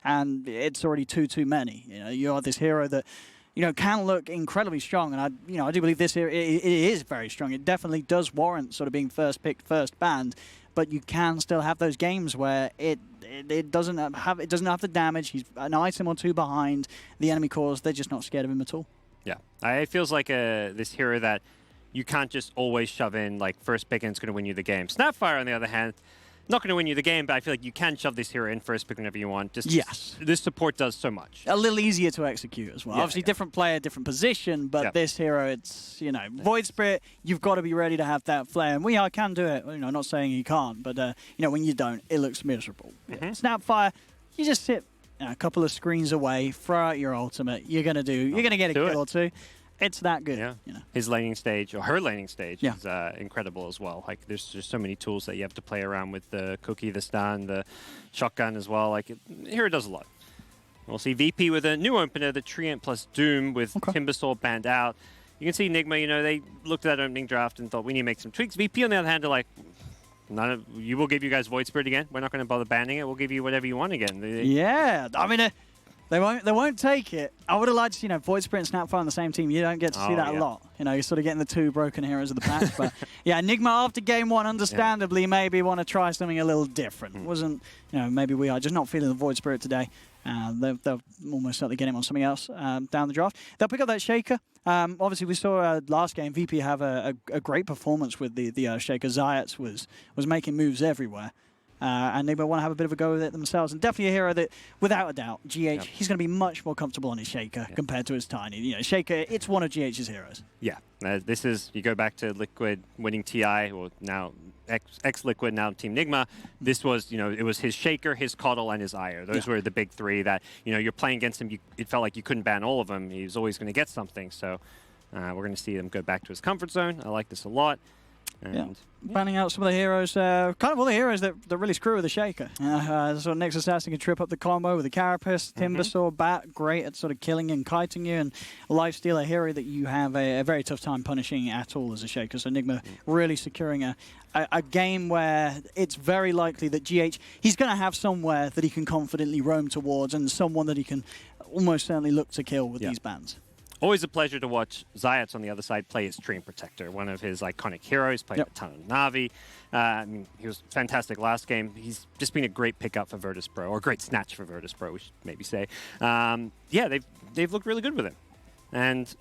and it's already too many. You know, you are this hero that, you know, can look incredibly strong, and I do believe this hero it is very strong. It definitely does warrant sort of being first picked, first banned, but you can still have those games where it doesn't have the damage. He's an item or two behind the enemy cores. They're just not scared of him at all. Yeah, it feels like this hero that you can't just always shove in like first pick and it's going to win you the game. Snapfire, on the other hand, not going to win you the game, but I feel like you can shove this hero in first pick whenever you want. Yes. This support does so much. A little easier to execute as well. Yeah, Obviously, different player, different position, but this hero, it's, you know, Void Spirit, you've got to be ready to have that flare. And We can do it. You know, not saying he can't, but, you know, when you don't, it looks miserable. Snapfire, you just sit a couple of screens away, throw out your ultimate. You're going to get a kill or two. It's that good. Yeah. You know. His laning stage, or her laning stage, is incredible as well. Like, there's just so many tools that you have to play around with the cookie, the stun, the shotgun as well. Like, Hero does a lot. We'll see VP with a new opener, the Treant plus Doom with Timbersaw banned out. You can see Nigma, you know, they looked at that opening draft and thought, we need to make some tweaks. VP, on the other hand, are like, we will give you guys Void Spirit again. We're not going to bother banning it. We'll give you whatever you want again. Yeah, I mean... They won't take it. I would have liked to, you know, Void Spirit and Snapfire on the same team. You don't get to see that a lot. You know, you're sort of getting the two broken heroes of the patch. But yeah, Nigma after game one, understandably, maybe want to try something a little different. Wasn't, you know, maybe we are just not feeling the Void Spirit today. They'll almost certainly get him on something else down the draft. They'll pick up that Shaker. Obviously, we saw last game VP have a great performance with the Shaker. Zayats was making moves everywhere. And they want to have a bit of a go with it themselves. And definitely a hero that, without a doubt, GH, he's going to be much more comfortable on his Shaker compared to his Tiny. You know, Shaker, it's one of GH's heroes. Yeah, this is, you go back to Liquid winning TI, or now ex-Liquid, now Team Nigma. This was, you know, it was his Shaker, his Coddle, and his Ire. Those were the big three that, you know, you're playing against him, it felt like you couldn't ban all of them. He was always going to get something. So we're going to see him go back to his comfort zone. I like this a lot. And banning out some of the heroes, kind of all the heroes that really screw with the Shaker. Sort of Next Assassin can trip up the combo with the Carapace, Timbersaw, Bat, great at sort of killing and kiting you, and Lifesteal, a hero that you have a very tough time punishing at all as a Shaker. So Nigma really securing a game where it's very likely that GH, he's going to have somewhere that he can confidently roam towards and someone that he can almost certainly look to kill with these bans. Always a pleasure to watch Zayats on the other side play as Treant Protector, one of his iconic heroes, played a ton of Na'Vi. I mean, he was fantastic last game. He's just been a great pickup for Virtus.pro, or a great snatch for Virtus.pro, we should maybe say. Yeah, they've looked really good with him. And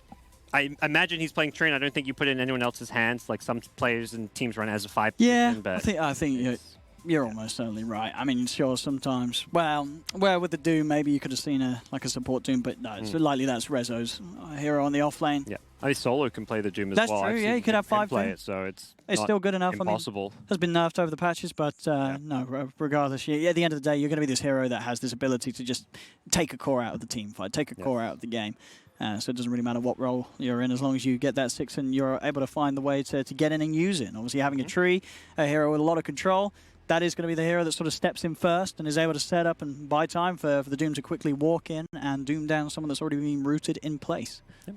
I imagine he's playing Treant. I don't think you put it in anyone else's hands, like some players and teams run as a 5. Yeah, but I think you're almost certainly right. I mean, sure, sometimes, well, with the Doom, maybe you could have seen a support Doom, but no, it's likely that's Rezo's hero on the off lane. Yeah, I mean, Solo can play the Doom as that's well. That's true, you could have 5 play it, so it's still good enough. Impossible. I mean, has been nerfed over the patches, but no, regardless, at the end of the day, you're going to be this hero that has this ability to just take a core out of the team fight, take a core out of the game. So it doesn't really matter what role you're in, as long as you get that 6 and you're able to find the way to get in and use it. And obviously, having a tree, a hero with a lot of control, that is going to be the hero that sort of steps in first and is able to set up and buy time for the Doom to quickly walk in and Doom down someone that's already been rooted in place. Yep.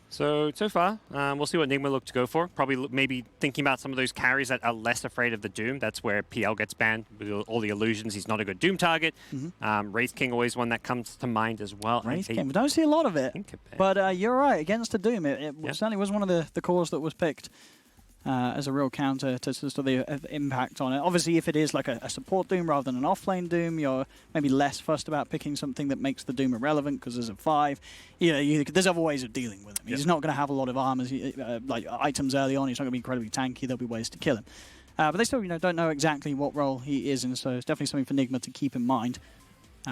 So far, we'll see what Nigma look to go for. Probably maybe thinking about some of those carries that are less afraid of the Doom. That's where PL gets banned with all the illusions. He's not a good Doom target. Wraith King always one that comes to mind as well. Wraith King, we don't see a lot of it. But you're right, against the Doom, it certainly was one of the cores that was picked. As a real counter to sort of the impact on it. Obviously, if it is like a support Doom rather than an off-lane Doom, you're maybe less fussed about picking something that makes the Doom irrelevant because there's a 5. There's other ways of dealing with him. He's not going to have a lot of armors, like items early on. He's not going to be incredibly tanky. There'll be ways to kill him. But they still don't know exactly what role he is in, so it's definitely something for Nigma to keep in mind.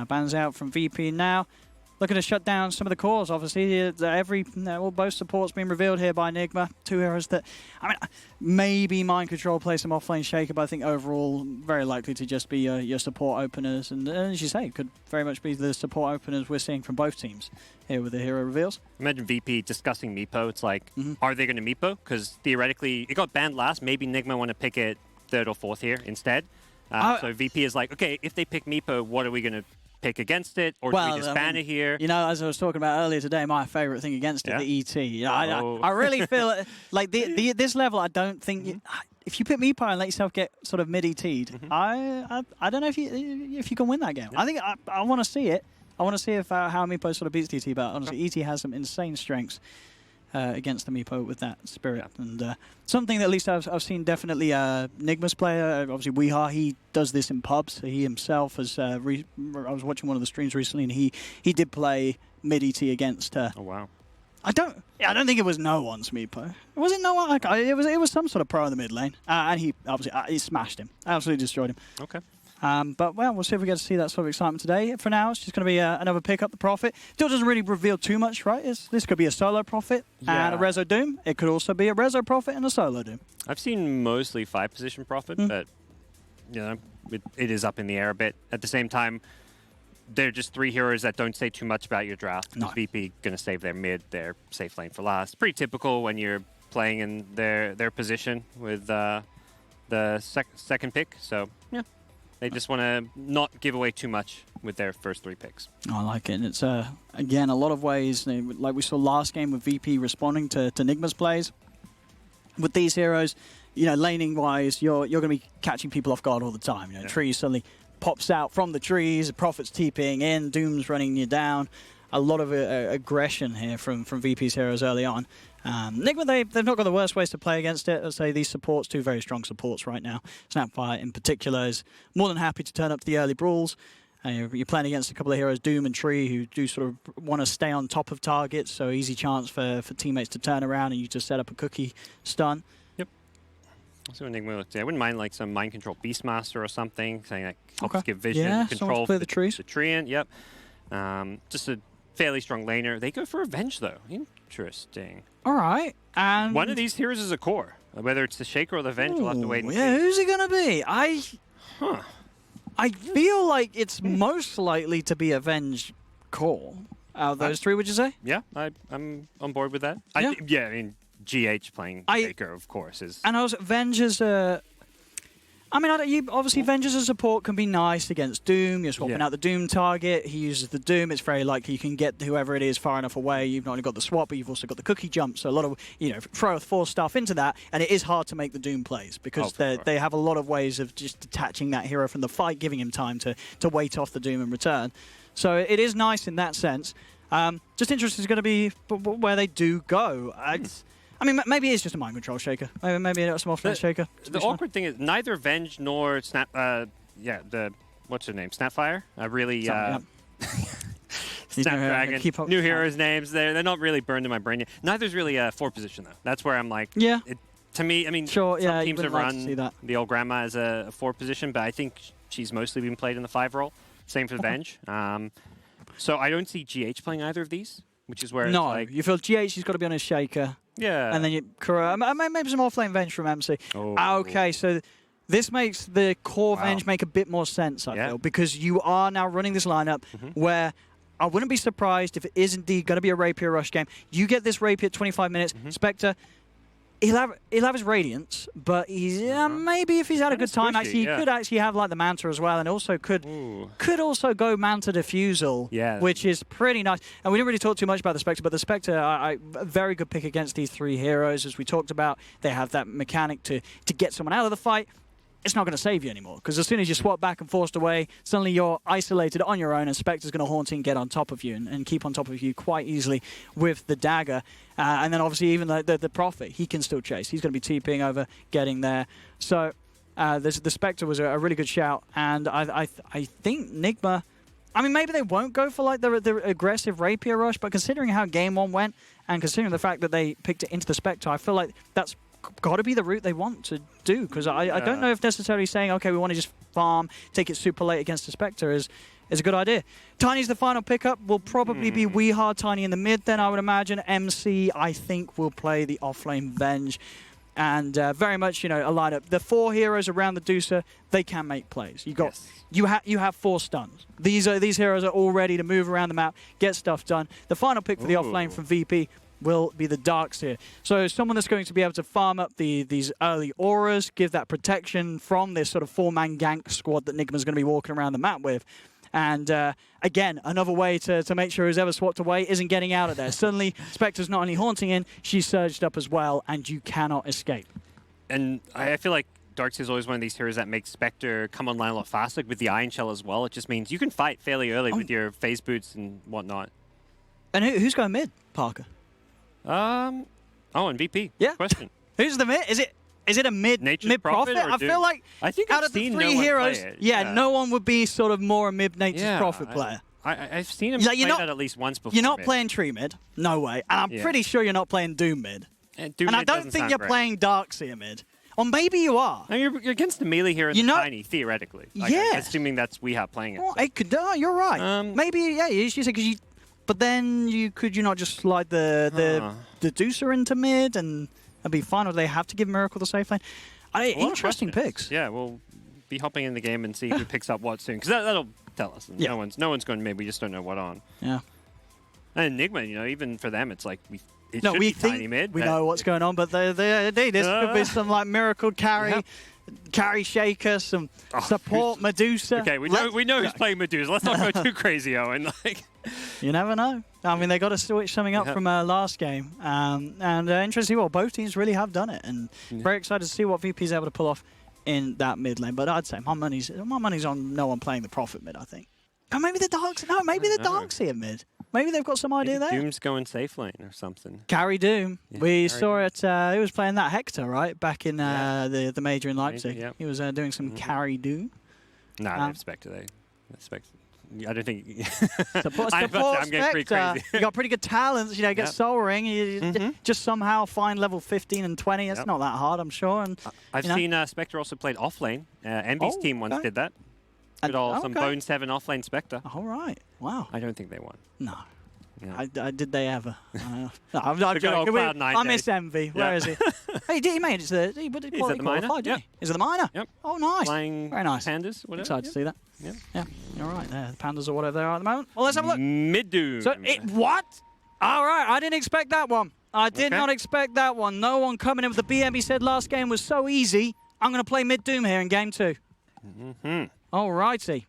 Bans out from VP now. Looking to shut down some of the cores, obviously. Both supports being revealed here by Nigma. 2 heroes that, I mean, maybe Mind Control plays some offlane Shaker, but I think overall, very likely to just be your support openers. And as you say, could very much be the support openers we're seeing from both teams here with the hero reveals. Imagine VP discussing Meepo. It's like, are they going to Meepo? Because theoretically, it got banned last. Maybe Nigma want to pick it 3rd or 4th here instead. So VP is like, okay, if they pick Meepo, what are we going to pick against it, or do we just ban it here? You know, as I was talking about earlier today, my favorite thing against it, the ET. I really feel like this level, I don't think... if you pick Meepo and let yourself get sort of mid-ET'd, I don't know if you can win that game. I think I want to see it. I want to see if how Meepo sort of beats DT, but honestly, ET has some insane strengths against the Meepo with that spirit. And something that at least I've seen definitely Nigma's player, obviously Weeha, he does this in pubs. He himself has, I was watching one of the streams recently, and he did play mid-ET against oh, wow. I don't think it was no one's Meepo. Was it no one? It was some sort of pro in the mid lane, and he obviously he smashed him, absolutely destroyed him. Okay. But well, we'll see if we get to see that sort of excitement today. For now, it's just going to be another pick up the Prophet. Still doesn't really reveal too much, right? This could be a solo Prophet and a Rezo Doom. It could also be a Rezo Prophet and a solo Doom. I've seen mostly 5-position Prophet, but you know, it is up in the air a bit. At the same time, they're just 3 heroes that don't say too much about your draft. No. VP going to save their mid, their safe lane for last. Pretty typical when you're playing in their position with the second pick. So, yeah. They just want to not give away too much with their first 3 picks. I like it. And it's, again, a lot of ways, like we saw last game with VP responding to Nigma's plays. With these heroes, you know, laning-wise, you're going to be catching people off guard all the time. You know, Trees suddenly pops out from the trees, the Prophet's TPing in, Doom's running you down. A lot of aggression here from VP's heroes early on. Nigma, they've not got the worst ways to play against it. I'd say these supports, 2 very strong supports right now. Snapfire in particular is more than happy to turn up to the early brawls. You're playing against a couple of heroes, Doom and Tree, who do sort of want to stay on top of targets, so easy chance for teammates to turn around and you just set up a cookie stun. So Nigma looks, I wouldn't mind like some mind control Beastmaster or something, saying that helps give vision control for the trees. The tree in, just a fairly strong laner. They go for Avenge though. Interesting. All right. And one of these heroes is a core. Whether it's the Shaker or the Avenge, we'll have to wait and see. Who's it gonna be? I feel like it's most likely to be Avenge core. Out of those 3, would you say? Yeah, I'm on board with that. I mean, GH playing Shaker, of course, is... And also, Venge's I mean, obviously, Venge as a support can be nice against Doom. You're swapping out the Doom target. He uses the Doom. It's very likely you can get whoever it is far enough away. You've not only got the swap, but you've also got the cookie jump. So a lot of, throw 4 stuff into that, and it is hard to make the Doom plays because they have a lot of ways of just detaching that hero from the fight, giving him time to wait off the Doom and return. So it is nice in that sense. Just interested is going to be where they do go. I mean, maybe it is just a mind control Shaker. Maybe it's a more offense Shaker. The awkward thing is neither Venge nor Snap. What's her name? Snapfire. Really. Snapdragon. New heroes' names. They're not really burned in my brain yet. Neither's really a 4-position though. That's where I'm like. Yeah. To me, I mean, some teams have run the old grandma as a 4-position, but I think she's mostly been played in the 5 role. Same for Venge. So I don't see GH playing either of these, which is where it's like... you feel GH has got to be on his Shaker. Yeah. And then maybe some more Flame Venge from MC. Okay, so this makes the core Venge make a bit more sense, I feel, because you are now running this lineup where I wouldn't be surprised if it is indeed going to be a Rapier Rush game. You get this Rapier 25 minutes, Spectre, he'll have his Radiance, but he's maybe if he's had a good time, actually, he could actually have like the Manta as well, and also could also go Manta Diffusal, which is pretty nice. And we didn't really talk too much about the Spectre, but the Spectre, a very good pick against these 3 heroes, as we talked about. They have that mechanic to get someone out of the fight. It's not going to save you anymore, because as soon as you swap back and forced away, suddenly you're isolated on your own, and Spectre's going to haunt and get on top of you and keep on top of you quite easily with the dagger. And then obviously even the Prophet, he can still chase. He's going to be TPing over, getting there. So the Spectre was a really good shout, and I think Nigma... I mean, maybe they won't go for like the aggressive Rapier Rush, but considering how Game 1 went, and considering the fact that they picked it into the Spectre, I feel like that's got to be the route they want to do, because I don't know if necessarily saying, okay, we want to just farm, take it super late against the Spectre is a good idea. Tiny's the final pickup. Will probably be Weeha, Tiny in the mid then, I would imagine. MC, I think, will play the offlane Venge. And very much, a lineup. The 4 heroes around the Deucer, they can make plays. You have 4 stuns. These heroes are all ready to move around the map, get stuff done. The final pick for the offlane from VP will be the Darks here. So someone that's going to be able to farm up these early auras, give that protection from this sort of 4-man gank squad that Nigma's going to be walking around the map with. And again, another way to make sure who's ever swapped away isn't getting out of there. Suddenly, Spectre's not only haunting in, she's surged up as well, and you cannot escape. And I feel like Darkseid is always one of these heroes that makes Spectre come online a lot faster with the Iron Shell as well. It just means you can fight fairly early with your phase boots and whatnot. And who's going mid, Parker? And VP. Yeah. Question. Who's the mid? Is it a mid Prophet? I feel like I think out of the three heroes, no one would be sort of more a mid Nature's Prophet player. I've seen him play that at least once before. You're not playing Tree mid, no way. And I'm pretty sure you're not playing Doom mid. And I don't think you're playing Darkseid mid. Or maybe you are. No, you're against the melee hero tiny, theoretically. Like, assuming that's WeHa playing it. Well, it could, you're right. Maybe, you should say, but then could you not just slide the Deucer into mid and that'd be fine, or do they have to give Miracle the safe lane? Interesting picks. Yeah, we'll be hopping in the game and see who picks up what soon, because that'll tell us. No one's going mid, we just don't know what on. Yeah. And Nigma, even for them, it's like we think tiny mid. We know what's going on, but this could be some like Miracle carry, carry Shaker, some support Medusa. Okay, we know who's playing Medusa. Let's not go too crazy, Owen. You never know. I mean, they got to switch something up from last game, and interesting. Well, both teams really have done it, and very excited to see what VP is able to pull off in that mid lane. But I'd say my money's on no one playing the Prophet mid. I think. Oh, maybe the Darks. No, maybe the Darkseid mid. Maybe they've got some idea there. Doom's going safe lane or something. Carry Doom. Yeah, we saw it. He was playing that Hector, right? Back in the major in Leipzig. Yep. He was doing some carry Doom. No, they expect it. I don't think... Support I'm getting pretty crazy. You got pretty good talents. Get Soul Ring. You just somehow find level 15 and 20. It's not that hard, I'm sure. And I've seen Spectre also played offlane. Envy's team once did that. Good old some Bone 7 offlane Spectre. All right. Wow. I don't think they won. No. Yeah. Did they ever? No, I'm not joking. I miss Envy. Where is he? Hey, he made it to the... He's at the minor. Is it the minor? Yep. Oh, nice. Flying very nice. Pandas, whatever. Excited to see that. Yep. Yeah. You're right there. The Pandas or whatever they are at the moment. Well, let's have a look. Mid-Doom. So, what? All right. I didn't expect that one. I did not expect that one. No one coming in with the BM. He said last game was so easy. I'm going to play mid-Doom here in game 2. All righty.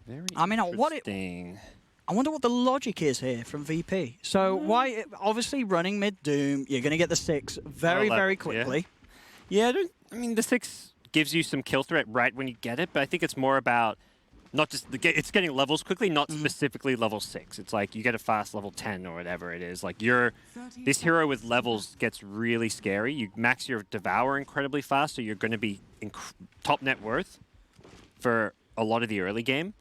Very interesting. I wonder what the logic is here from VP. So why, obviously running mid-Doom, you're going to get the 6 very quickly. Yeah, I mean, the 6 gives you some kill threat right when you get it, but I think it's more about not just it's getting levels quickly, not specifically level 6. It's like you get a fast level 10 or whatever it is. Like this hero with levels gets really scary. You max your Devour incredibly fast, so you're going to be top net worth for a lot of the early game.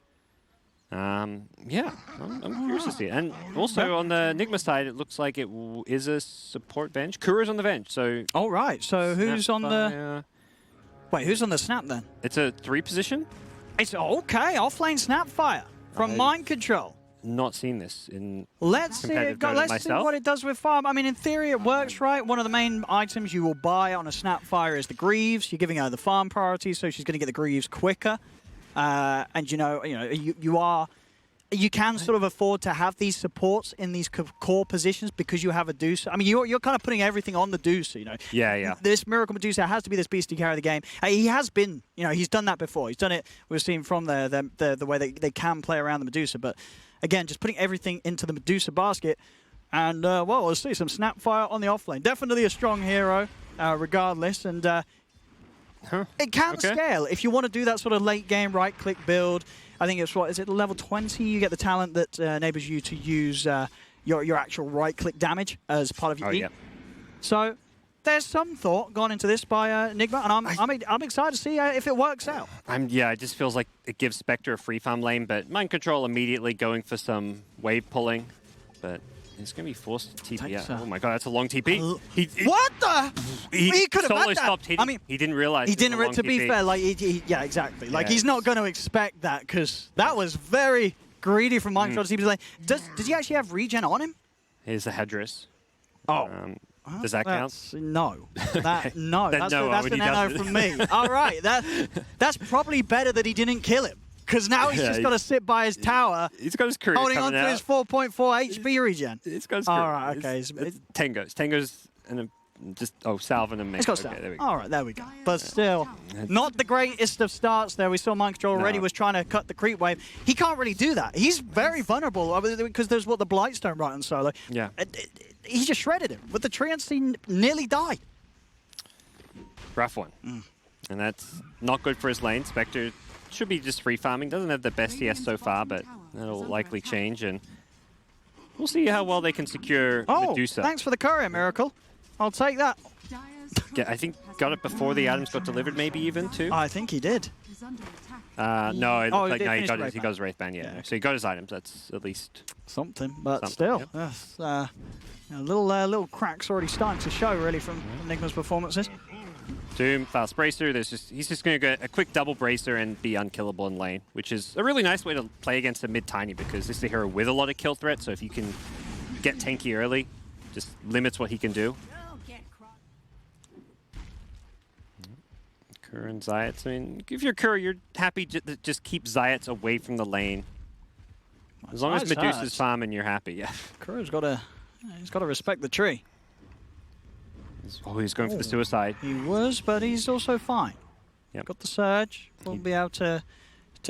I'm curious to see it. And also on the Nigma side, it looks like it is a support bench. Kura's on the bench, so... All right, so who's on the... Wait, who's on the Snap then? It's a 3 position. It's okay, offlane Snapfire from Mind Control. Not seen this in Let's see what it does with farm. I mean, in theory, it works, right? One of the main items you will buy on a Snapfire is the Greaves. You're giving her the farm priority, so she's going to get the Greaves quicker. And you can sort of afford to have these supports in these core positions because you have a Deucer. I mean, you're kind of putting everything on the Deucer, Yeah. This Miracle Medusa has to be this beast to carry the game. He has been, he's done that before. He's done it. We've seen from the way they can play around the Medusa. But again, just putting everything into the Medusa basket. And, we'll see some Snapfire on the offlane. Definitely a strong hero, regardless. And... it can scale if you want to do that sort of late game right click build. I think it's level 20 you get the talent that enables you to use your actual right click damage as part of your E. So there's some thought gone into this by Nigma, and I'm excited to see if it works out. It just feels like it gives Spectre a free farm lane, but Mind Control immediately going for some wave pulling, but it's going to be forced to TP out. Oh my god, that's a long TP. What the? He could have had that. Stopped hitting. I mean, he didn't realize. He didn't. To be fair, yeah, exactly. Like he's not going to expect that because that was very greedy from Mind Control. Like, does he actually have regen on him? Here's the headdress. Oh. Does that count? No. That's an NO from me. All right. That's probably better that he didn't kill him. Because now he's just got to sit by his tower. He's got his career holding on to his 4.4 HP regen. He's got his career. All right, okay. It's Tengo's and Salve and a It's got Salve. There we go. All right, there we go. But still, not the greatest of starts there. We saw Mind Control already was trying to cut the creep wave. He can't really do that. He's very vulnerable because there's the Blightstone right on solo. Yeah. He just shredded him. With the Treants, he nearly died. rough one. And that's not good for his lane. Spectre should be just free farming. Doesn't have the best CS so far, but that'll likely change. And we'll see how well they can secure Medusa. Thanks for the courier, Miracle. I'll take that. I think got it before the items got delivered, maybe even too. I think he did. No, it looked like no, he got his Wraithband, yeah. So he got his items. That's at least something. But still, a little cracks already starting to show really from Nigma's performances. Doom, fast bracer. He's just going to get a quick double bracer and be unkillable in lane, which is a really nice way to play against a mid-tiny because this is a hero with a lot of kill threat. So if you can get tanky early, just limits what he can do. Kur and Zayats. I mean, if you're Kur, you're happy to just keep Zayats away from the lane. As long as Medusa's farming, you're happy. Yeah. Kur's got to respect the tree. Oh, he's going for the suicide. He was, but he's also fine. Yep. Got the surge. Won't be able to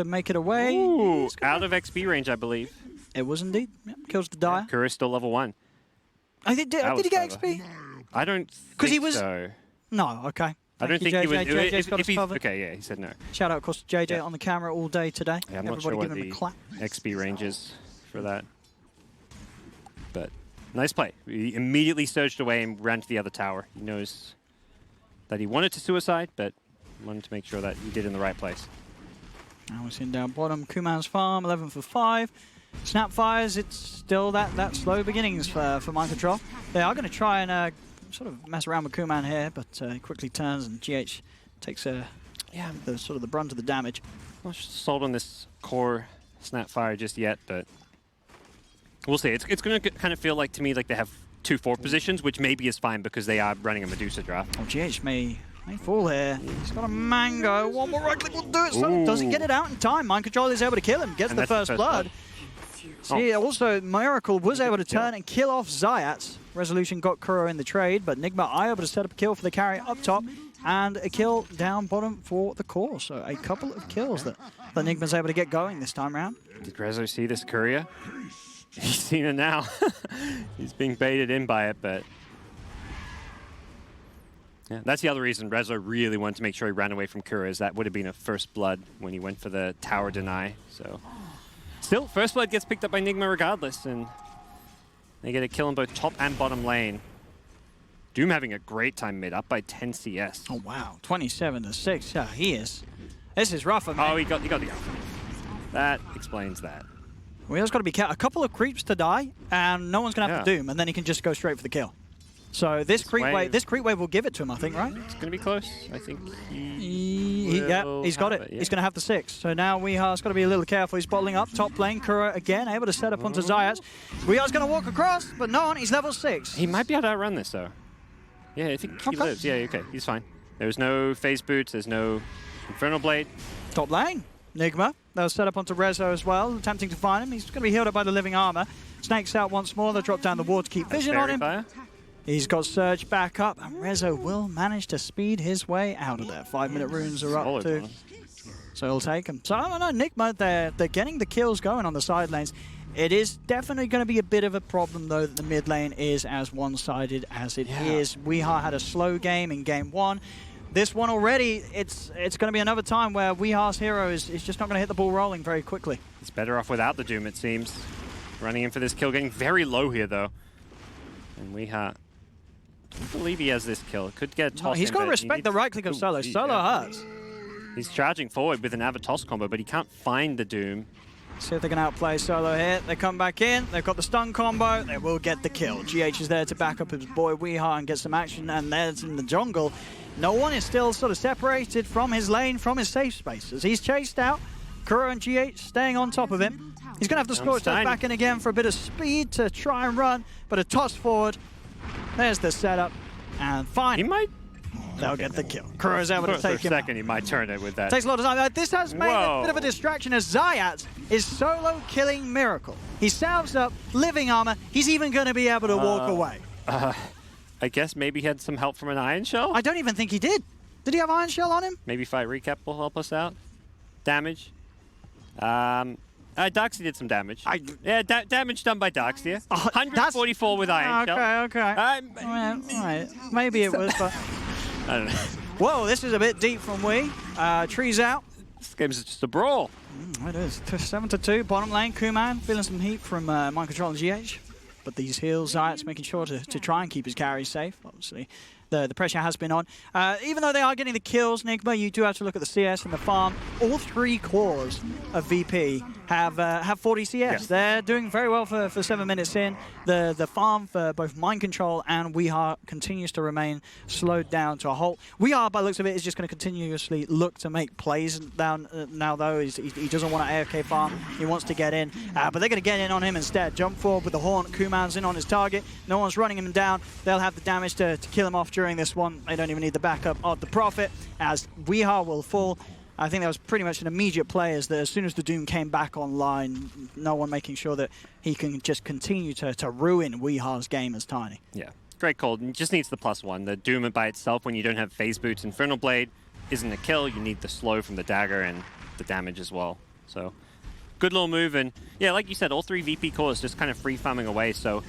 make it away. Ooh, out of XP range, I believe. It was indeed. Yep, kills the Dire. Kur is still level 1. Did he get XP? I don't think so. No, okay. I don't think he was. JJ's got us covered. Okay, yeah, he said no. Shout out, of course, to JJ on the camera all day today. Yeah, I'm not sure what the XP range is for that. But nice play. He immediately surged away and ran to the other tower. He knows that he wanted to suicide, but wanted to make sure that he did in the right place. Now we're seeing down bottom. Kuman's farm, 11 for 5. Snapfires, it's still that slow beginnings for Mind Control. They are going to try and sort of mess around with Kuman here, but he quickly turns and GH takes the brunt of the damage. Not sold on this core Snapfire just yet, but we'll see. It's going to kind of feel like to me like they have 2 4 positions, which maybe is fine because they are running a Medusa draft. Oh, GH may fall here. He's got a mango. One more right click will do it. So doesn't get it out in time. Mind Control is able to kill him. Gets the first blood. See, also Miracle was able to turn and kill off Zayats. Resolution got Kuro in the trade, but Nigma able to set up a kill for the carry up top and a kill down bottom for the core. So a couple of kills that Nigma's able to get going this time around. Did Rezo see this courier? He's seen it now. He's being baited in by it, but yeah, that's the other reason Rezo really wanted to make sure he ran away from Kura, is that would have been a first blood when he went for the tower deny. So still, first blood gets picked up by Nigma regardless, and they get a kill in both top and bottom lane. Doom having a great time mid, up by 10 CS. Oh wow, 27 to 6. Yeah, he is. This is rougher, man. Oh, he got the alpha. That explains that. Well, he's got to be careful. A couple of creeps to die, and no one's going to have to Doom, and then he can just go straight for the kill. So this creep wave will give it to him, I think, right? It's going to be close. I think he's got it. Yeah. He's going to have the 6. So now Weehar's got to be a little careful. He's bottling up top lane. Kura again, able to set up onto Zayats. Weehar's going to walk across, but no, he's level 6. He might be able to outrun this, though. Yeah, I think he lives. Yeah, okay, he's fine. There's no phase boots. There's no Infernal Blade. Top lane. Nigma. They'll set up onto Rezo as well, attempting to find him. He's going to be healed up by the living armor. Snakes out once more. They'll drop down the wall to keep vision on him. Fire. He's got Surge back up, and Rezo will manage to speed his way out of there. 5-minute runes are up too. So he'll take him. So I don't know, Nigma, they're getting the kills going on the side lanes. It is definitely going to be a bit of a problem, though, that the mid lane is as one-sided as it is. Weehar had a slow game in game 1. This one already, it's going to be another time where Weehar's hero is just not going to hit the ball rolling very quickly. He's better off without the Doom, it seems. Running in for this kill, getting very low here, though. And Weehar, I don't believe he has this kill. Could get tossed. No, he's got to respect the right click of Solo. Solo hurts. He's charging forward with an Avatos combo, but he can't find the Doom. See if they can outplay Solo here. They come back in. They've got the stun combo. They will get the kill. GH is there to back up his boy Weehar and get some action. And there's in the jungle. No one is still sort of separated from his lane, from his safe spaces. He's chased out. Kuro and GH staying on top of him. He's going to have to scorch that back in again for a bit of speed to try and run, but a toss forward. There's the setup. And fine. He might. They'll get the kill. Kuro's able to take him out. He might turn it with that. Takes a lot of time. This has made a bit of a distraction as Zayats is solo killing Miracle. He salves up living armor. He's even going to be able to walk away. I guess maybe he had some help from an Iron Shell? I don't even think he did. Did he have Iron Shell on him? Maybe Fight Recap will help us out. Damage. Darkseid did some damage. Damage done by Darkseid. 144 with Iron Shell. Okay. Right. Maybe it was, but I don't know. Whoa, this is a bit deep from We. Trees out. This game is just a brawl. It is. 7-2, bottom lane. Kuman feeling some heat from Mind Control and GH. But these heals, Zayat's making sure to try and keep his carries safe, obviously. The pressure has been on. Even though they are getting the kills, Nigma, you do have to look at the CS and the farm. All 3 cores of VP have 40 CS. Yeah. They're doing very well for 7 minutes in. The farm for both Mind Control and WeHa continues to remain slowed down to a halt. WeHa, by the looks of it, is just going to continuously look to make plays down now, though. He doesn't want to AFK farm. He wants to get in. But they're going to get in on him instead. Jump forward with the Haunt. Kuman's in on his target. No one's running him down. They'll have the damage to kill him off during this one. They don't even need the backup of the Prophet, as WeHa will fall. I think that was pretty much an immediate play, as soon as the Doom came back online, no one making sure that he can just continue to ruin WeHa's game as Tiny. Yeah, great call. It just needs the +1. The Doom by itself, when you don't have Phase Boots, Infernal Blade isn't a kill. You need the slow from the dagger and the damage as well. So, good little move. And yeah, like you said, all 3 VP cores just kind of free farming away. So,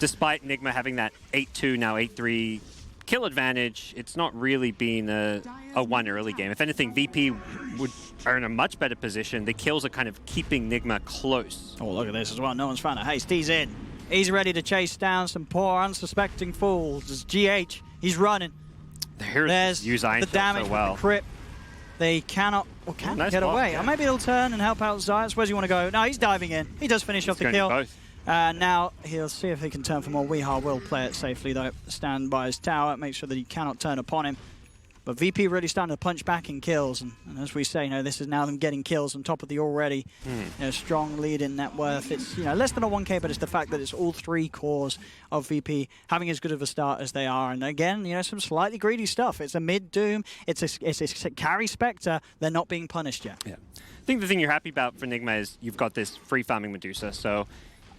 despite Nigma having that 8-2, now 8-3 kill advantage, it's not really been a 1 early game. If anything, VP would earn a much better position. The kills are kind of keeping Nigma close. Oh, look at this as well. No one's found a haste. He's in. He's ready to chase down some poor, unsuspecting fools. It's GH. He's running. There's the damage so well. The crit. They cannot or can't nice get block, away. yeah. Or maybe he'll turn and help out Zayat. Where's he want to go? No, he's diving in. He does finish off the kill. Both. Now he'll see if he can turn for more. WeHa will play it safely, though. Stand by his tower, make sure that he cannot turn upon him. But VP really starting to punch back in kills. And as we say, this is now them getting kills on top of the already strong lead in net worth. It's less than a 1K, but it's the fact that it's all 3 cores of VP having as good of a start as they are. And again, some slightly greedy stuff. It's a mid-Doom. It's a carry Spectre. They're not being punished yet. Yeah. I think the thing you're happy about for Nigma is you've got this free farming Medusa. So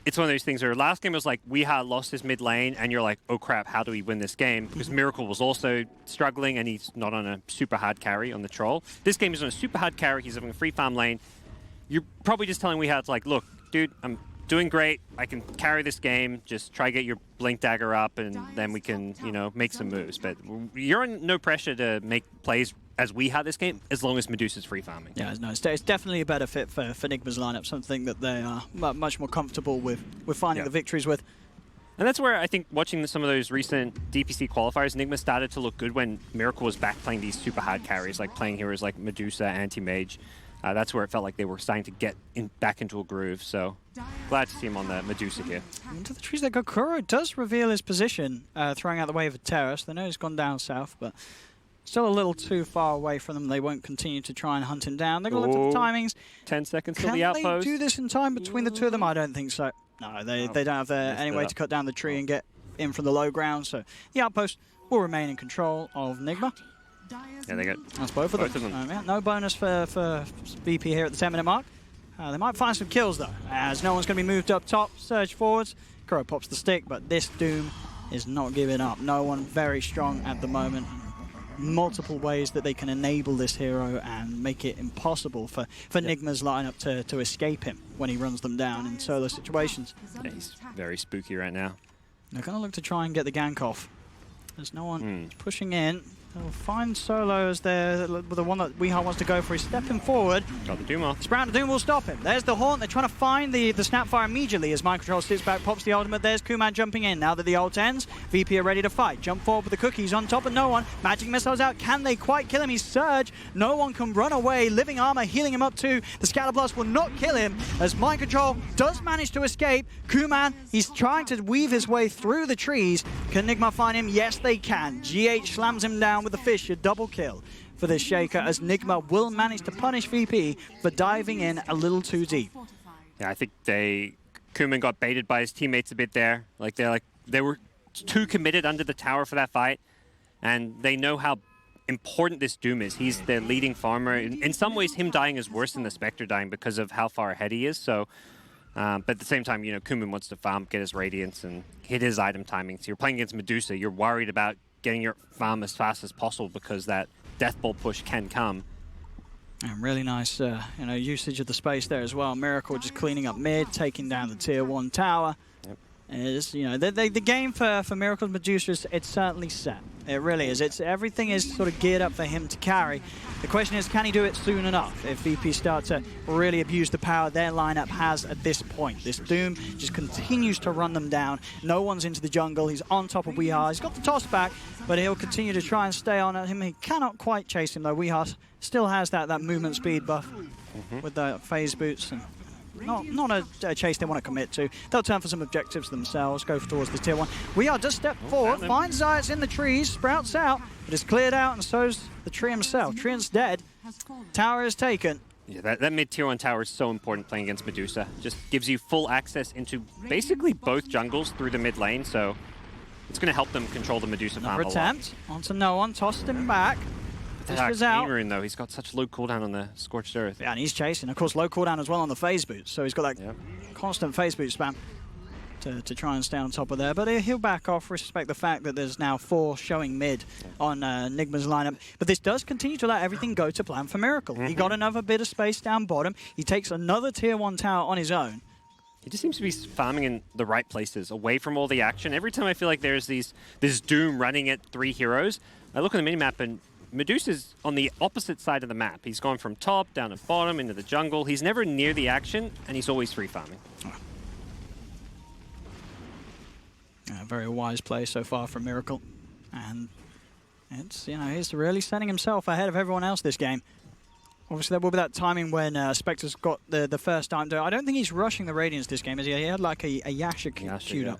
it's one of those things where last game was like, WeHa lost his mid lane, and you're like, oh crap, how do we win this game? Because Miracle was also struggling, and he's not on a super hard carry on the Troll. This game is on a super hard carry, he's having a free farm lane. You're probably just telling WeHa, it's like, look, dude, I'm doing great, I can carry this game, just try to get your Blink Dagger up, and then we can, make some moves. But you're in no pressure to make plays as WeHa this game, as long as Medusa's free farming. Yeah, no, it's definitely a better fit for Nigma's lineup, something that they are much more comfortable with finding the victories with. And that's where I think watching some of those recent DPC qualifiers, Nigma started to look good when Miracle was back playing these super hard carries, like playing heroes like Medusa, Anti-Mage. That's where it felt like they were starting to get back into a groove. So glad to see him on the Medusa here. Into the trees they go. Kuro does reveal his position, throwing out the way of a terrace. They know he's gone down south, but still a little too far away from them. They won't continue to try and hunt him down. They're going to look at the timings. 10 seconds till the outpost. Can they do this in time between the two of them? I don't think so. No, they don't have any way to cut down the tree and get in from the low ground. So the outpost will remain in control of Nigma. Yeah, they got that's both of them. Yeah, no bonus for VP here at the 10-minute mark. They might find some kills, though, as no one's going to be moved up top. Surge forwards. Kuro pops the stick, but this Doom is not giving up. No one very strong at the moment. Multiple ways that they can enable this hero and make it impossible for Nigma's lineup to escape him when he runs them down in solo situations. Yeah, he's very spooky right now. They're going to look to try and get the gank off. There's no one pushing in. They'll find Solo as the one that WeHa wants to go for. He's stepping forward. Got the Doom off. Sprout the Doom will stop him. There's the Haunt. They're trying to find the Snapfire immediately as Mind Control sits back, pops the ultimate. There's Kuman jumping in. Now that the ult ends, VP are ready to fight. Jump forward with the cookies on top of no one. Magic missiles out. Can they quite kill him? He's Surge. No one can run away. Living Armor healing him up too. The Scatterblast will not kill him as Mind Control does manage to escape. Kuman, he's trying to weave his way through the trees. Can Nigma find him? Yes, they can. GH slams him down with the fish. A double kill for this Shaker as Nigma will manage to punish VP for diving in a little too deep. Yeah, I think Kuman got baited by his teammates a bit there. They were too committed under the tower for that fight, and they know how important this Doom is. He's their leading farmer. In some ways, him dying is worse than the Spectre dying because of how far ahead he is. So, but at the same time, Kuman wants to farm, get his Radiance, and hit his item timing. So you're playing against Medusa. You're worried about getting your farm as fast as possible because that Death Ball push can come. And really nice usage of the space there as well. Miracle just cleaning up mid, taking down the tier 1 tower. Yep. The game for Miracle's Medusa, it's certainly set. It really is. Everything is sort of geared up for him to carry. The question is, can he do it soon enough? If VP start to really abuse the power their lineup has at this point. This Doom just continues to run them down. No one's into the jungle. He's on top of Weeha. He's got the toss back, but he'll continue to try and stay on at him. He cannot quite chase him, though. Weeha still has that movement speed buff with the phase boots. And not a chase they want to commit to. They'll turn for some objectives themselves, go towards the tier 1. Weeha does step forward, finds Zayats in the trees, sprouts out, but it's cleared out, and so's the tree himself. Treant's dead. Tower is taken. Yeah, that mid-tier 1 tower is so important playing against Medusa. Just gives you full access into basically both jungles through the mid lane, so it's going to help them control the Medusa farm a lot. Attempt onto no one, tossed him back. This out. Rune, though, he's got such low cooldown on the Scorched Earth. Yeah, and he's chasing. Of course, low cooldown as well on the phase boots, so he's got that constant phase boot spam to try and stay on top of there. But he'll back off, respect the fact that there's now 4 showing mid on Nigma's lineup. But this does continue to let everything go to plan for Miracle. He got another bit of space down bottom. He takes another tier 1 tower on his own. He just seems to be farming in the right places, away from all the action. Every time I feel like there's this Doom running at 3 heroes, I look on the minimap and Medusa's on the opposite side of the map. He's gone from top down to bottom into the jungle. He's never near the action, and he's always free farming. Very wise play so far from Miracle, and it's he's really setting himself ahead of everyone else this game. Obviously, there will be that timing when Spectre's got the first time. I don't think he's rushing the Radiance this game, is he? He had like a Yasha queued up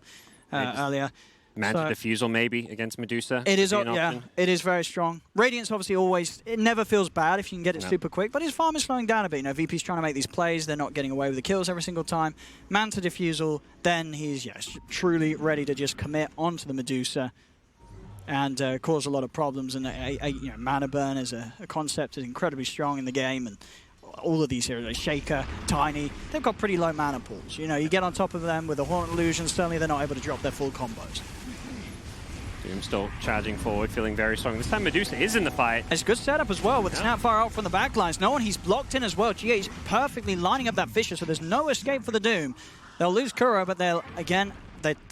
earlier. Manta Diffusal maybe against Medusa. It is, it is very strong. Radiance obviously it never feels bad if you can get it super quick, but his farm is slowing down a bit. VP's trying to make these plays, they're not getting away with the kills every single time. Manta Diffusal, then he's truly ready to just commit onto the Medusa and cause a lot of problems. And mana burn as a concept is incredibly strong in the game, and all of these heroes, Shaker, Tiny, they've got pretty low mana pools. You get on top of them with the Hornet Illusion, suddenly they're not able to drop their full combos. Doom still charging forward, feeling very strong. This time Medusa is in the fight. It's a good setup as well with Snapfire out from the backlines. No one, he's blocked in as well. GH perfectly lining up that Fissure, so there's no escape for the Doom. They'll lose Kuro, but they're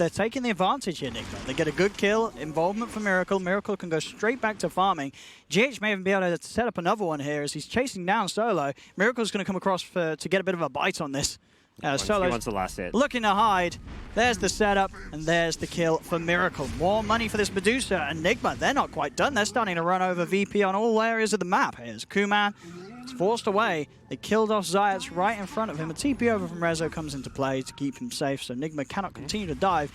taking the advantage here, Nigma. They get a good kill, involvement for Miracle. Miracle can go straight back to farming. GH may even be able to set up another one here as he's chasing down Solo. Miracle's going to come across to get a bit of a bite on this. Solo's the last hit. Looking to hide. There's the setup, and there's the kill for Miracle. More money for this Medusa and Nigma. They're not quite done. They're starting to run over VP on all areas of the map. Here's Kuman. It's forced away. They killed off Zayats right in front of him. A TP over from Rezo comes into play to keep him safe, so Nigma cannot continue to dive.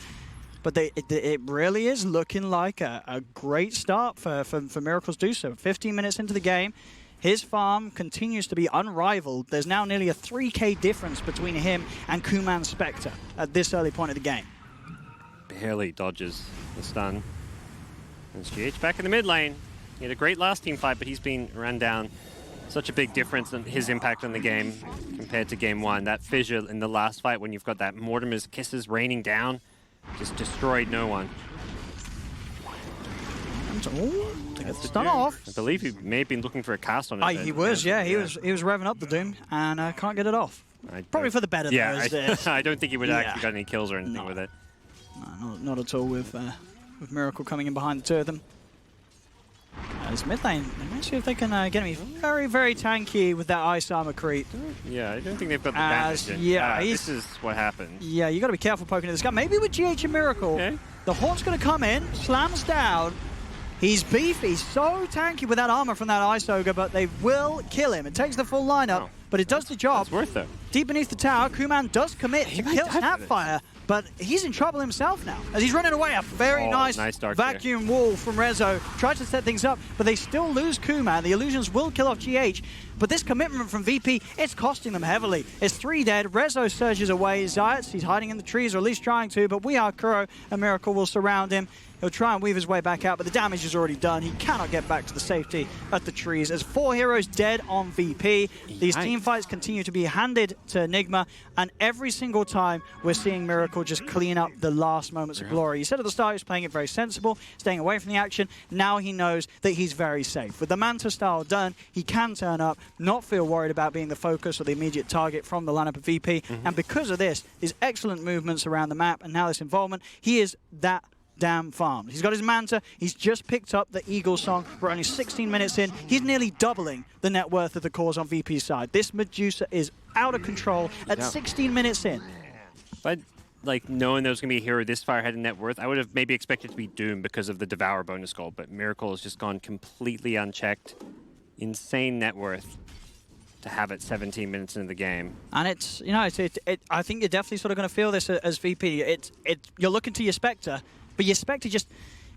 But it really is looking like a great start for Miracle's do so. 15 minutes into the game. His farm continues to be unrivaled. There's now nearly a 3k difference between him and Kuman Spectre at this early point of the game. Barely dodges the stun. There's GH back in the mid lane. He had a great last team fight, but he's been run down. Such a big difference in his impact on the game compared to game 1. That fissure in the last fight when you've got that Mortimer's kisses raining down just destroyed no one. To get the stun off. I believe he may have been looking for a cast on it. He was, he was revving up the Doom and can't get it off. Probably for the better, though. I don't think he would actually got any kills or anything with it. No, not at all with Miracle coming in behind the two of them. This mid lane, let's see if they can get me very, very tanky with that Ice Armor creep. Yeah, I don't think they've got the damage. This is what happened. Yeah, you got to be careful poking at this guy. Maybe with GH and Miracle, the Haunt's going to come in, slams down. He's beefy, so tanky with that armor from that Ice Ogre, but they will kill him. It takes the full lineup, but it does the job. It's worth it. Deep beneath the tower, Kuman does commit to kill Snapfire, but he's in trouble himself now as he's running away. A very nice vacuum wall from Rezo. Tries to set things up, but they still lose Kuman. The illusions will kill off GH, but this commitment from VP, it's costing them heavily. It's 3 dead. Rezo surges away. Zayats, he's hiding in the trees, or at least trying to, but Kuro and Miracle will surround him. He'll try and weave his way back out, but the damage is already done. He cannot get back to the safety at the trees. As 4 heroes dead on VP, these team fights continue to be handed to Nigma, and every single time we're seeing Miracle just clean up the last moments of glory. He said at the start he was playing it very sensible, staying away from the action. Now he knows that he's very safe. With the Manta style done, he can turn up, not feel worried about being the focus or the immediate target from the lineup of VP, and because of this, his excellent movements around the map and now this involvement, he is that damn farmed. He's got his Manta. He's just picked up the Eagle song. We're only 16 minutes in. He's nearly doubling the net worth of the cores on VP's side. This Medusa is out of control at 16 minutes in. But like knowing there was going to be a hero this far ahead in net worth, I would have maybe expected to be Doom because of the Devour bonus goal, but Miracle has just gone completely unchecked. Insane net worth to have it 17 minutes into the game. And it's, you know, I think you're definitely sort of going to feel this as VP. You're looking to your Spectre, but your Spectre just,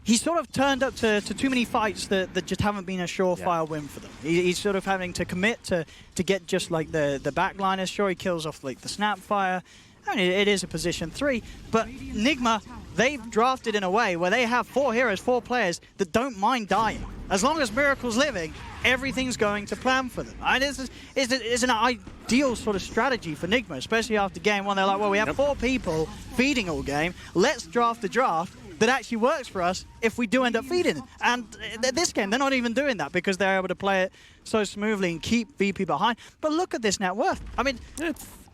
he's sort of turned up to too many fights that just haven't been a surefire win for them. He's sort of having to commit to get just like the backliners. Sure, he kills off like the Snapfire. I mean, it is a position 3, but Nigma, they've drafted in a way where they have 4 heroes, 4 players that don't mind dying. As long as Miracle's living, everything's going to plan for them. And this is an ideal sort of strategy for Nigma, especially after game 1. They're like, well, we have 4 people feeding all game. Let's draft a draft that actually works for us if we do end up feeding. And this game, they're not even doing that because they're able to play it so smoothly and keep VP behind. But look at this net worth. I mean,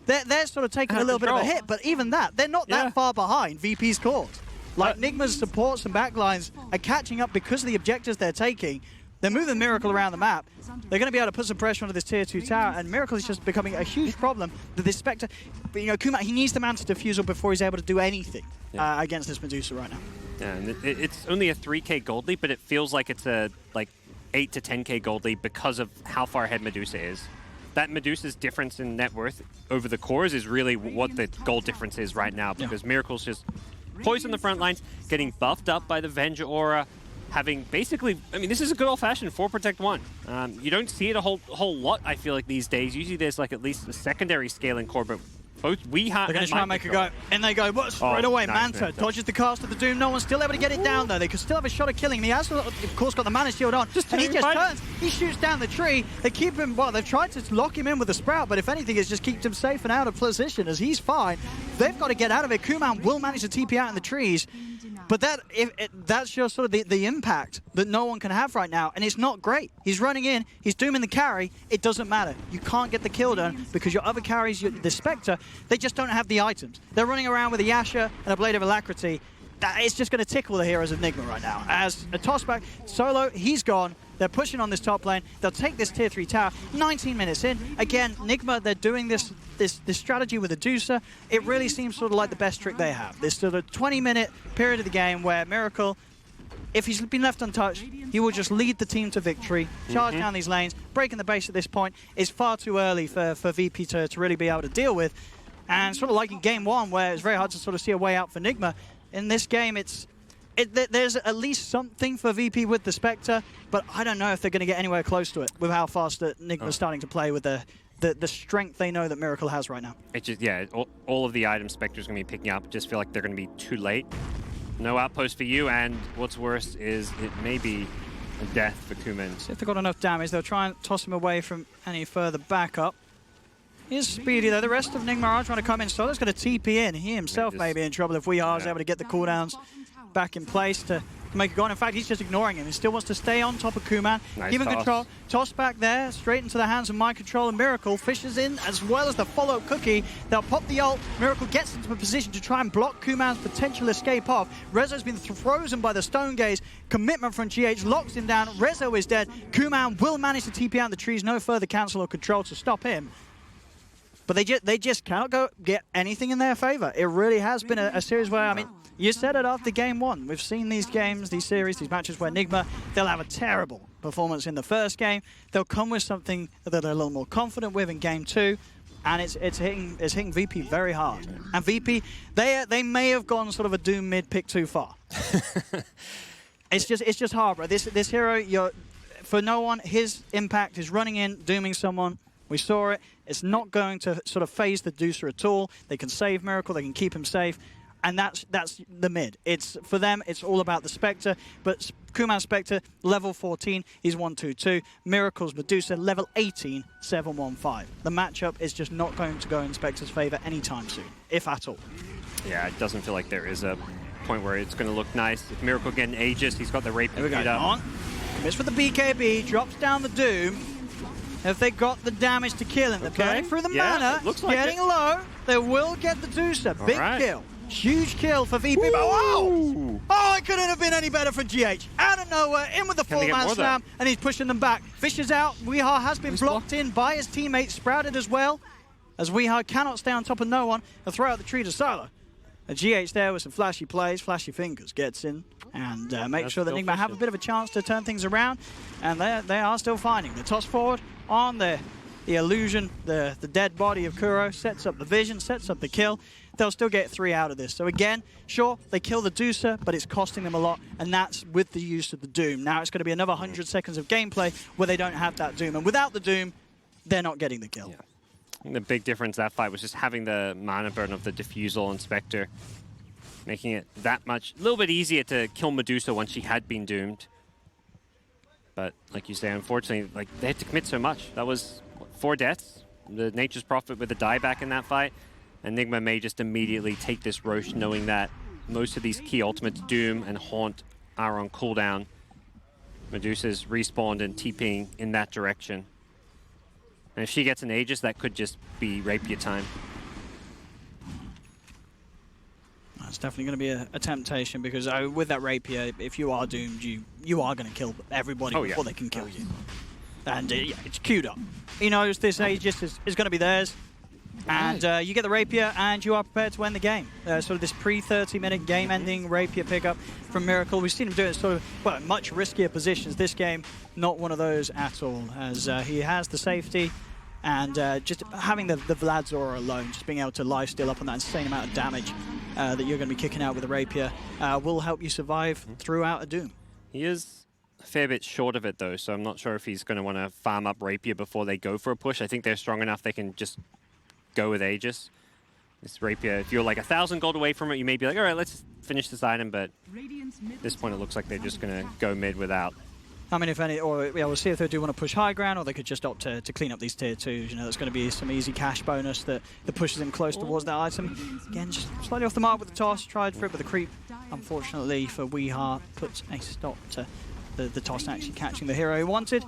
they're sort of taking a little bit of a hit, but even that, they're not that far behind VP's cores. Like, Nigma's supports and backlines are catching up because of the objectives they're taking. They're moving Miracle around the map. They're going to be able to put some pressure onto this tier 2 tower, and Miracle is just becoming a huge problem that this Spectre, you know, Kuma, he needs the Manta Diffusal before he's able to do anything against this Medusa right now. Yeah, and it's only a 3k gold lead, but it feels like it's a like 8 to 10k gold lead because of how far ahead Medusa is. That Medusa's difference in net worth over the cores is really what the gold difference is right now, because Miracle's just poised on the front lines, getting buffed up by the Venger aura, having basically, I mean, this is a good old-fashioned 4 Protect 1. You don't see it a whole lot, I feel like, these days. Usually there's like at least a secondary scaling core, but both they're going to try and make a go, and they go, what? Straight away, nice, Manta dodges the cast of the Doom. No one's still able to get it down, though. They could still have a shot of killing him. He has, of course, got the Mana Shield on, and he just turns. He shoots down the tree. They keep him, well, they've tried to lock him in with the Sprout, but if anything, it's just keeps him safe and out of position, as he's fine. They've got to get out of it. Kuman will manage to TP out in the trees. But that's just sort of the impact that no one can have right now, and it's not great. He's running in, he's dooming the carry, it doesn't matter. You can't get the kill done because your other carries, the Spectre, they just don't have the items. They're running around with a Yasha and a Blade of Alacrity. It's just going to tickle the heroes of Nigma right now. As a tossback, Solo, he's gone. They're pushing on this top lane. They'll take this tier 3 tower. 19 minutes in. Again, Nigma, they're doing this strategy with Medusa. It really seems sort of like the best trick they have. This sort of 20-minute period of the game where Miracle, if he's been left untouched, he will just lead the team to victory, charge down these lanes. Breaking the base at this point is far too early for VP to really be able to deal with. And sort of like in game 1, where it's very hard to sort of see a way out for Nigma, in this game, there's at least something for VP with the Spectre, but I don't know if they're going to get anywhere close to it with how fast Nigma's starting to play with the strength they know that Miracle has right now. It's just, yeah, all of the items Spectre's going to be picking up just feel like they're going to be too late. No outpost for you, and what's worse is it may be a death for Kuman. See if they've got enough damage, they'll try and toss him away from any further backup. He's speedy though. The rest of Nigma are trying to come in. Solo's going to TP in. He himself may be in trouble if We Are is able to get the cooldowns back in place to make it go on. In fact, he's just ignoring him. He still wants to stay on top of Kuman. Nice Give him control. Toss back there, straight into the hands of My Control, and Miracle fishes in as well as the follow-up cookie. They'll pop the ult. Miracle gets into a position to try and block Kuman's potential escape off. Rezo's been frozen by the Stone Gaze. Commitment from GH locks him down. Rezo is dead. Kuman will manage to TP out the trees. No further cancel or control to stop him. But they just cannot get anything in their favor. It really has been a series where, I mean, you said it after game 1. We've seen these games, these series, these matches where Nigma, they'll have a terrible performance in the first game. They'll come with something that they're a little more confident with in game 2. And it's hitting VP very hard. And VP, they may have gone sort of a Doom mid pick too far. It's just hard, bro. This hero, for no one, his impact is running in, dooming someone. We saw it. It's not going to sort of phase the Deucer at all. They can save Miracle. They can keep him safe. And that's the mid. For them, it's all about the Spectre. But Kuman Spectre, level 14, he's 1-2-2. Miracle's Medusa, level 18, 7-1-5. The matchup is just not going to go in Spectre's favor anytime soon, if at all. Yeah, it doesn't feel like there is a point where it's going to look nice. If Miracle getting Aegis, he's got the Rape to beat up. Miss with the BKB, drops down the Doom. If they got the damage to kill him, they're burning through the mana, looks like getting low. They will get the Deucer. Big kill. Huge kill for VP. Oh, it couldn't have been any better for GH. Out of nowhere, in with the full-man slam, and he's pushing them back. Fish is out. Weehar has been blocked in by his teammate, Sprouted as well, as Weehar cannot stay on top of no one and throw out the tree to Silo. GH there with some flashy plays, flashy fingers, gets in and makes sure that Nigma have a bit of a chance to turn things around, and they are still finding the toss forward on the illusion, the dead body of Kuro, sets up the vision, sets up the kill. They'll still get 3 out of this. So again, sure, they kill the Deucer, but it's costing them a lot, and that's with the use of the Doom. Now it's going to be another 100 seconds of gameplay where they don't have that Doom, and without the Doom, they're not getting the kill. Yeah. The big difference that fight was just having the mana burn of the Diffusal and Spectre, making it that much, a little bit easier to kill Medusa once she had been doomed. But like you say, unfortunately, like they had to commit so much. That was what, 4 deaths. The Nature's Prophet with the dieback in that fight. And Nigma may just immediately take this Roche, knowing that most of these key ultimates, Doom and Haunt, are on cooldown. Medusa's respawned and TPing in that direction. And if she gets an Aegis, that could just be Rapier time. It's definitely going to be a temptation, because with that Rapier, if you are doomed, you are going to kill everybody before they can kill you. And yeah, it's queued up. He knows this Aegis is going to be theirs. And you get the Rapier, and you are prepared to end the game. Sort of this pre-30-minute game-ending Rapier pickup from Miracle. We've seen him do it sort of, well, much riskier positions. This game, not one of those at all, as he has the safety. And just having the Vlad's aura alone, just being able to lifesteal up on that insane amount of damage that you're going to be kicking out with a Rapier will help you survive throughout a Doom. He is a fair bit short of it, though, so I'm not sure if he's going to want to farm up Rapier before they go for a push. I think they're strong enough they can just go with Aegis. This Rapier, if you're like 1,000 gold away from it, you may be like, all right, let's finish this item, but at this point it looks like they're just going to go mid without. I mean, if any, or yeah, we'll see if they do want to push high ground, or they could just opt to clean up these tier 2s. You know, that's going to be some easy cash bonus that pushes them close towards that item. Again, just slightly off the mark with the toss, tried for it, but the creep, unfortunately for Weehar, puts a stop to the toss actually catching the hero he wanted.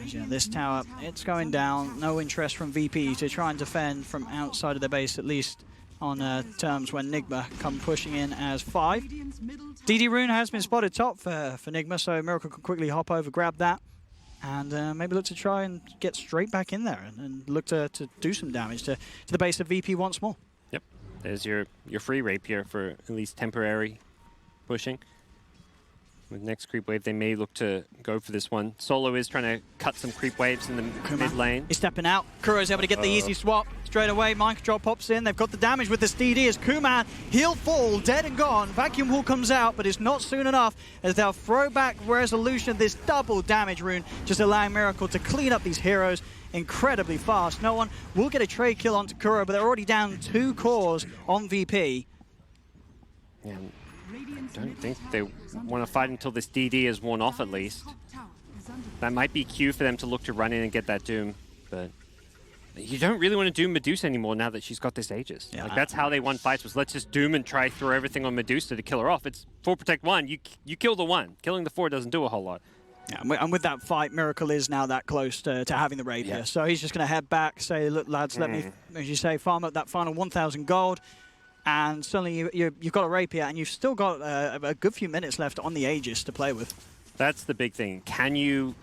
Yeah, this tower, it's going down. No interest from VP to try and defend from outside of their base, at least on terms when Nigma come pushing in as 5. DD Rune has been spotted top for Nigma, so Miracle can quickly hop over, grab that, and maybe look to try and get straight back in there and look to do some damage to the base of VP once more. Yep, there's your free Rapier for at least temporary pushing. With next creep wave, they may look to go for this one. Solo is trying to cut some creep waves in the mid lane. He's stepping out. Kuro's able to get the easy swap straight away. Mind Control pops in. They've got the damage with this DD as Kuman, he'll fall, dead and gone. Vacuum Wall comes out, but it's not soon enough as they'll throw back Resolution, this double damage rune, just allowing Miracle to clean up these heroes incredibly fast. No one will get a trade kill onto Kuro, but they're already down 2 cores on VP. Yeah. I don't think they want to fight until this DD is worn off, at least. That might be Q for them to look to run in and get that Doom, but you don't really want to Doom Medusa anymore now that she's got this Aegis. Yeah, like, that's how they won fights, was let's just Doom and try throw everything on Medusa to kill her off. It's 4 protect 1, you kill the 1. Killing the 4 doesn't do a whole lot. Yeah, and with that fight, Miracle is now that close to having the Rapier. Yeah. So he's just going to head back, say, look lads, let me, as you say, farm up that final 1,000 gold. And suddenly you've got a Rapier, and you've still got a good few minutes left on the Aegis to play with. That's the big thing. Can you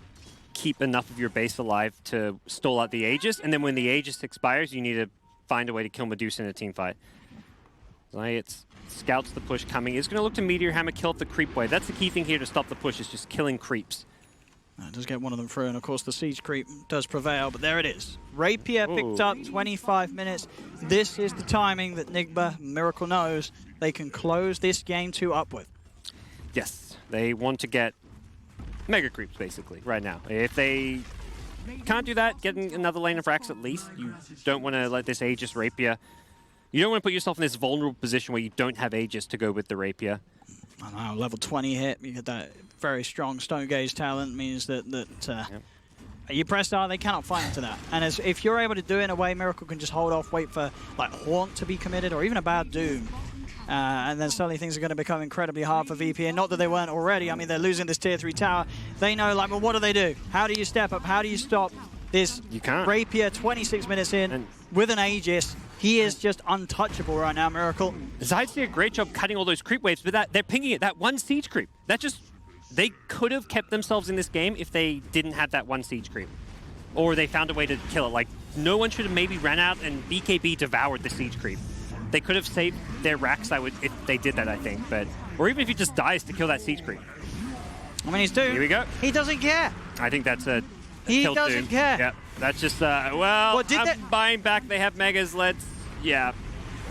keep enough of your base alive to stall out the Aegis? And then when the Aegis expires, you need to find a way to kill Medusa in a team fight. It's scouts the push coming. It's going to look to Meteor Hammer, kill up the creep wave. That's the key thing here to stop the push, is just killing creeps. It does get one of them through, and of course the siege creep does prevail, but there it is. Rapier picked up, 25 minutes. This is the timing that Nigma, Miracle knows they can close this game 2 up with. Yes, they want to get mega creeps basically right now. If they can't do that, getting another lane of racks at least. You don't want to let this Aegis Rapier, you don't want to put yourself in this vulnerable position where you don't have Aegis to go with the Rapier. I know, level 20 hit, you get that very strong Stone Gaze talent, means that you press R, they cannot fight into that. And if you're able to do it in a way, Miracle can just hold off, wait for like Haunt to be committed, or even a bad Doom. And then suddenly things are going to become incredibly hard for VP, and not that they weren't already. I mean, they're losing this tier 3 tower. They know, like, well, what do they do? How do you step up? How do you stop this Rapier 26 minutes in with an Aegis? He is just untouchable right now, Miracle. Zay's did a great job cutting all those creep waves, but they're pinging it. That one siege creep. That just... They could have kept themselves in this game if they didn't have that one siege creep. Or they found a way to kill it. Like, no one should have maybe ran out and BKB devoured the siege creep. They could have saved their racks if they did that, I think. But or even if he just dies to kill that siege creep. I mean, he's doing. Here we go. He doesn't care. I think that's a He tilt doesn't doom. care. Yeah, that's just, well, I'm buying back. They have megas. Let's, yeah.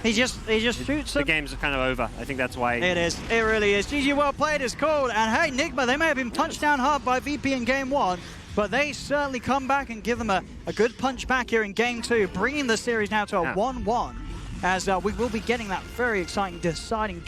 He just shoots them. The game's kind of over. I think that's why. It is. It really is. GG, well played is called. And hey, Nigma, they may have been punched down hard by VP in game 1, but they certainly come back and give them a good punch back here in game 2, bringing the series now to a 1-1, as we will be getting that very exciting deciding